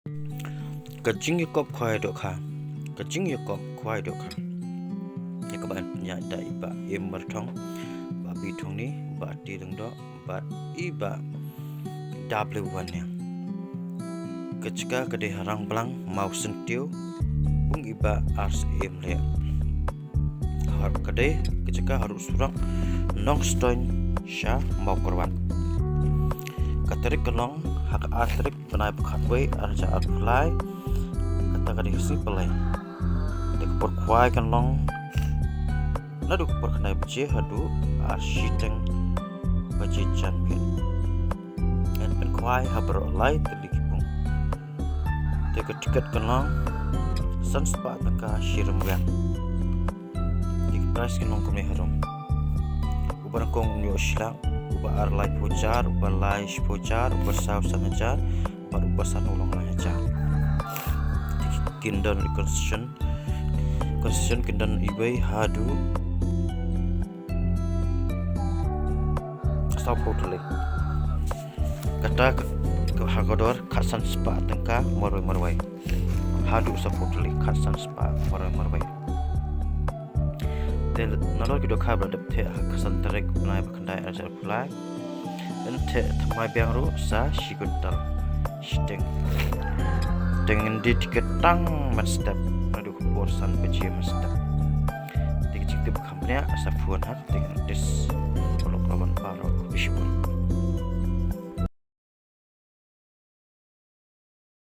Kajing Yakob khoai dok kha. Kajing Yakob khoai dok kha. Ya các bạn nhận đại bạ im mật thong bạ bi thong ni bạ ti deng do bạ I bạ W1 ya. Ketika kede harang belang mau sentiu bung iba ars im le. Har kede ketika harus surang nong stoin sha mau korban. Katarik kelong hak atrik benai bekatwe arja apply kata kade hisi pelai. Dek por kwai kan long nadu por kanai bje hadu arsiteng bje champion. En pen kwai haber lai telikipung. Dek tiket kan long san spa taka shirum ya. Dek price kan long kumne harum. Ubar kong nyo shlang uba ar lai pojar uba lai pojar uba saw sanajar uba uba sanulong lajar. Kindan constitution kindan ibai hadu stop totally kata ke hagodor khasan spa tengka marwai hadu supportly khasan spa marwai del nalor kido khabra depte khasan terek nai bakandai ajar pula dan te thamai biangru sa shiguntal shiteng dengan diketang mestap nadu borsan peci mestap dikecik tu kamnya asafuan hat dengan des kolok lawan paro bishun